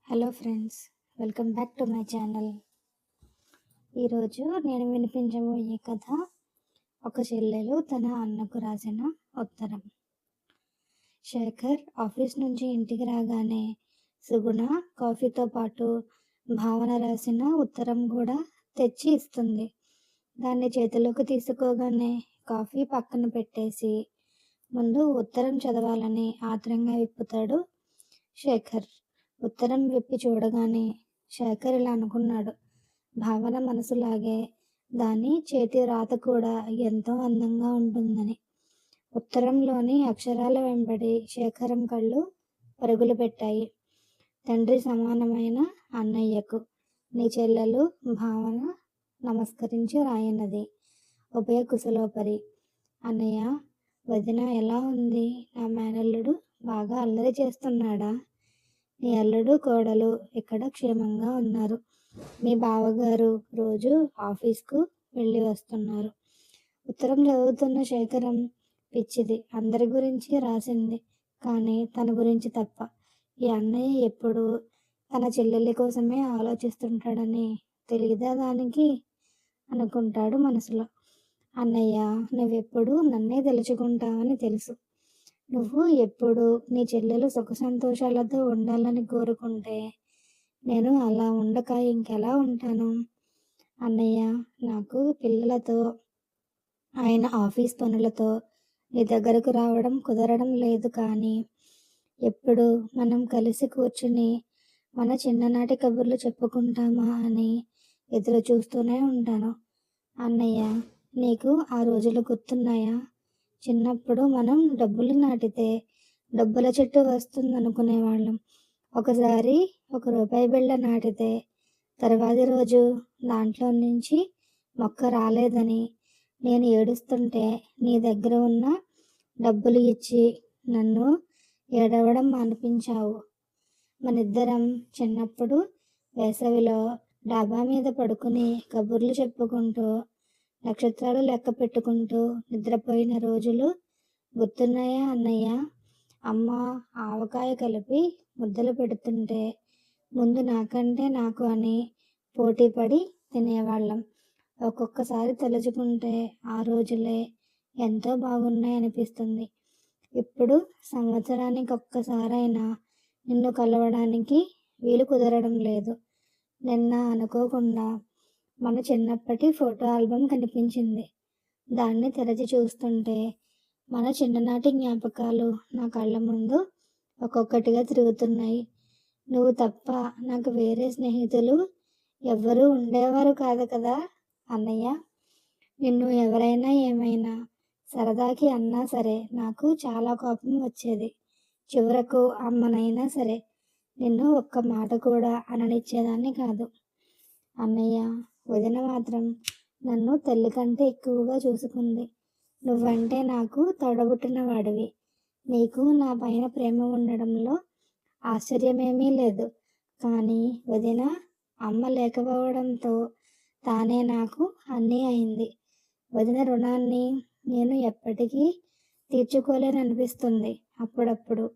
Hello friends, welcome back to my channel. ఈరోజు నేను వినిపించబోయే కథ ఒక చెల్లెలు తన అన్నకు రాసిన ఉత్తరం. శేఖర్ ఆఫీస్ నుంచి ఇంటికి రాగానే సుగుణ కాఫీతో పాటు భావన రాసిన ఉత్తరం కూడా తెచ్చి ఇస్తుంది. దాన్ని చేతిలోకి తీసుకోగానే కాఫీ పక్కన పెట్టేసి ముందు ఉత్తరం చదవాలని ఆత్రంగా విప్పుతాడు శేఖర్. ఉత్తరం విప్పి చూడగానే శేఖర్ ఇలా అనుకున్నాడు, భావన మనసులాగే దాని చేతి రాత కూడా ఎంతో అందంగా ఉంటుందని. ఉత్తరంలోని అక్షరాల వెంబడి శేఖరం కళ్ళు పరుగులు పెట్టాయి. తండ్రి సమానమైన అన్నయ్యకు నీ చెల్లెలు భావన నమస్కరించి రాయన్నది. ఉభయ కుశలోపరి. అన్నయ్య, వదిన ఎలా ఉంది? నా మేనల్లుడు బాగా అల్లరి చేస్తున్నాడా? నీ అల్లుడు కోడలు ఇక్కడ క్షేమంగా ఉన్నారు. మీ బావగారు రోజు ఆఫీస్కు వెళ్ళి వస్తున్నారు. ఉత్తరం చదువుతున్న శేఖరం, పిచ్చిది, అందరి గురించి రాసింది, కానీ తన గురించి తప్ప. ఈ అన్నయ్య ఎప్పుడు తన చెల్లెలి కోసమే ఆలోచిస్తుంటాడని తెలియదా దానికి అనుకుంటాడు మనసులో. అన్నయ్య, నువ్వెప్పుడు నన్నే తలుచుకుంటావని తెలుసు. నువ్వు ఎప్పుడు నీ చెల్లెలు సుఖ సంతోషాలతో ఉండాలని కోరుకుంటే నేను అలా ఉండక ఇంకెలా ఉంటాను? అన్నయ్య, నాకు పిల్లలతో ఆయన ఆఫీస్ పనులతో నీ దగ్గరకు రావడం కుదరడం లేదు, కానీ ఎప్పుడు మనం కలిసి కూర్చుని మన చిన్ననాటి కబుర్లు చెప్పుకుంటామా అని ఎదురు చూస్తూనే ఉంటాను. అన్నయ్య, నీకు ఆ రోజులు గుర్తున్నాయా? చిన్నప్పుడు మనం డబ్బులు నాటితే డబ్బుల చెట్టు వస్తుందనుకునేవాళ్ళం. ఒకసారి ₹1 బిళ్ళ నాటితే తర్వాతి రోజు దాంట్లో నుంచి మొక్క రాలేదని నేను ఏడుస్తుంటే నీ దగ్గర ఉన్న డబ్బులు ఇచ్చి నన్ను ఏడవడం మానిపించావు. మనిద్దరం చిన్నప్పుడు వేసవిలో డాబా మీద పడుకుని కబుర్లు చెప్పుకుంటూ నక్షత్రాలు లెక్క పెట్టుకుంటూ నిద్రపోయిన రోజులు గుర్తున్నాయా అన్నయ్య? అమ్మ ఆవకాయ కలిపి ముద్దలు పెడుతుంటే ముందు నాకంటే నాకు అని పోటీ పడి తినేవాళ్ళం. ఒక్కొక్కసారి తలుచుకుంటే ఆ రోజులే ఎంతో బాగున్నాయనిపిస్తుంది. ఇప్పుడు సంవత్సరానికి ఒక్కసారైనా నిన్ను కలవడానికి వీలు కుదరడం లేదు. నిన్న అనుకోకుండా మన చిన్నప్పటి ఫోటో ఆల్బమ్ కనిపించింది. దాన్ని తెరచి చూస్తుంటే మన చిన్ననాటి జ్ఞాపకాలు నా కళ్ళ ముందు ఒక్కొక్కటిగా తిరుగుతున్నాయి. నువ్వు తప్ప నాకు వేరే స్నేహితులు ఎవ్వరూ ఉండేవారు కాదు కదా అన్నయ్య. నిన్ను ఎవరైనా ఏమైనా సరదాకి అన్నా సరే నాకు చాలా కోపం వచ్చేది. చివరకు అమ్మనైనా సరే నిన్ను ఒక్క మాట కూడా అననిచ్చేదాన్ని కాదు. అన్నయ్య, వదిన మాత్రం నన్ను తల్లి కంటే ఎక్కువగా చూసుకుంది. నువ్వంటే నాకు తోడబుట్టిన వాడివి. నీకు నా పైన ప్రేమ ఉండడంలో ఆశ్చర్యమేమీ లేదు. కానీ వదిన అమ్మ లేకపోవడంతో తానే నాకు అన్నీ అయింది. వదిన రుణాన్ని నేను ఎప్పటికీ తీర్చుకోలేననిపిస్తుంది అప్పుడప్పుడు.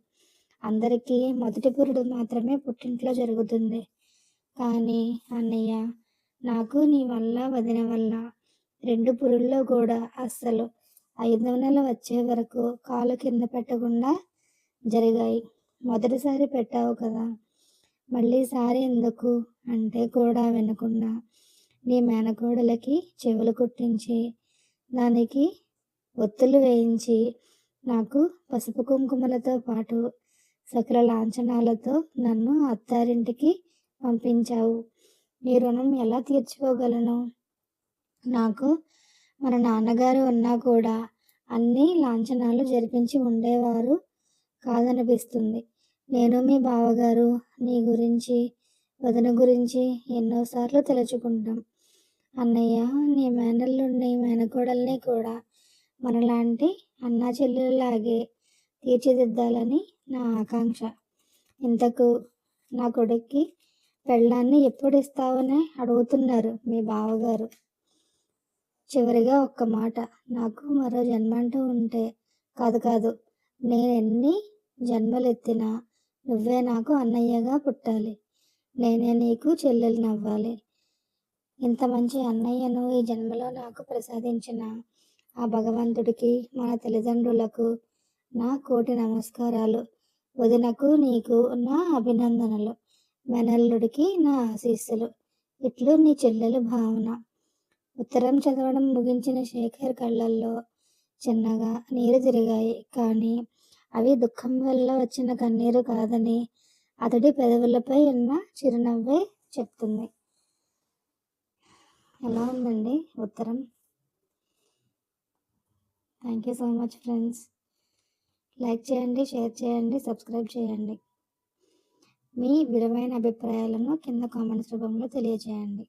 అందరికీ మొదటి పురుడు మాత్రమే పుట్టింట్లో జరుగుతుంది. కానీ అన్నయ్య, నాకు నీ వల్ల వదిన వల్ల 2 పురుల్లో కూడా అస్సలు 5వ నెల వచ్చే వరకు కాలు కింద పెట్టకుండా జరిగాయి. మొదటిసారి పెట్టావు కదా, మళ్ళీసారి ఎందుకు అంటే కూడా వినకుండా నీ మేనకోడలికి చెవులు కుట్టించి దానికి ఒత్తులు వేయించి నాకు పసుపు కుంకుమలతో పాటు సకల లాంఛనాలతో నన్ను అత్తారింటికి పంపించావు. నీ రుణం ఎలా తీర్చుకోగలను? నాకు మన నాన్నగారు ఉన్నా కూడా అన్ని లాంఛనాలు జరిపించి ఉండేవారు కాదనిపిస్తుంది. నేను మీ బావగారు నీ గురించి వదిన గురించి ఎన్నోసార్లు తలుచుకుంటాం. అన్నయ్య, నీ మేనల్లుండి మేనకోడల్ని కూడా మనలాంటి అన్నా చెల్లెలాగే తీర్చిదిద్దాలని నా ఆకాంక్ష. ఇంతకు నా కొడుక్కి పెళ్ళాన్ని ఎప్పుడు ఇస్తావని అడుగుతున్నారు మీ బావగారు. చివరిగా ఒక్క మాట, నాకు మరో జన్మ అంటూ ఉంటే కాదు నేనెన్ని జన్మలెత్తినా నువ్వే నాకు అన్నయ్యగా పుట్టాలి. నేనే నీకు చెల్లెలినవ్వాలి. ఇంత మంచి అన్నయ్యను ఈ జన్మలో నాకు ప్రసాదించిన ఆ భగవంతుడికి, మన తల్లిదండ్రులకు నా కోటి నమస్కారాలు. వదినకు నీకు నా అభినందనలు. మేనల్లుడికి నా ఆశీస్సులు. ఇట్లు నీ చెల్లెలు భావన. ఉత్తరం చదవడం ముగించిన శేఖర్ కళ్ళల్లో చిన్నగా నీరు తిరిగాయి. కానీ అవి దుఃఖం వల్ల వచ్చిన కన్నీరు కాదని అతడి పెదవులపై ఉన్న చిరునవ్వే చెప్తుంది. ఎలా ఉందండి ఉత్తరం? Thank you so much friends. Like చేయండి, షేర్ చేయండి, సబ్స్క్రైబ్ చేయండి. మీ విలువైన అభిప్రాయాలను కింద కామెంట్స్ రూపంలో తెలియజేయండి.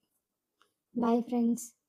Bye friends.